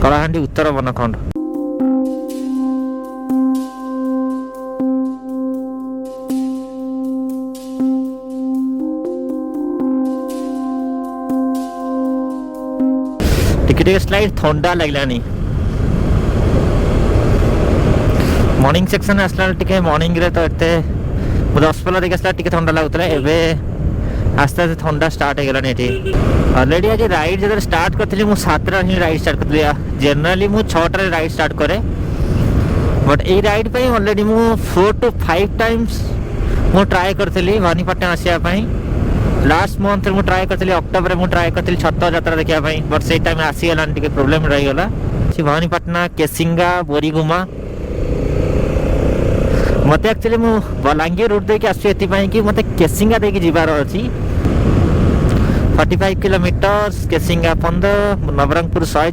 କଳାହାଣ୍ଡି ଉତ୍ତର ବନଖଣ୍ଡ। ଟିକେ ଟିକେ ସ୍ଲାଇଡ୍ ଥଣ୍ଡା ଲାଗିଲାନି। मॉर्निंग सेक्शन आसला टिके मॉर्निंग रे तो एते 10 देखि आसला टिके ठंडा लागुतला। एबे आस्ते आस्ते ठंडा स्टार्ट हो गलानी एठी। ऑलरेडी आज राइड जदर स्टार्ट करथली मु 7 रा ही राइड स्टार्ट करथली। जनरली मु 6 रा राइड स्टार्ट करे, बट ए राइड पे ऑलरेडी मु 4 to 5 टाइम्स मु ट्राई करथली भवानीपटना आसिया पई। लास्ट मंथ मु ट्राई करथली, अक्टोबर मु ट्राई करथली छत्ता यात्रा देखिया पई, बट से टाइम आसी गलानी टिके प्रॉब्लम रही गला। भवानीपटना केसिंगा बोरीगुमा मत एक्चुअली मु बलांगीर रूट देके आसु एति कि मत केसिंगा देके जिबार अछि। 45 किलोमीटर केसिंगा 15 नवरंगपुर 100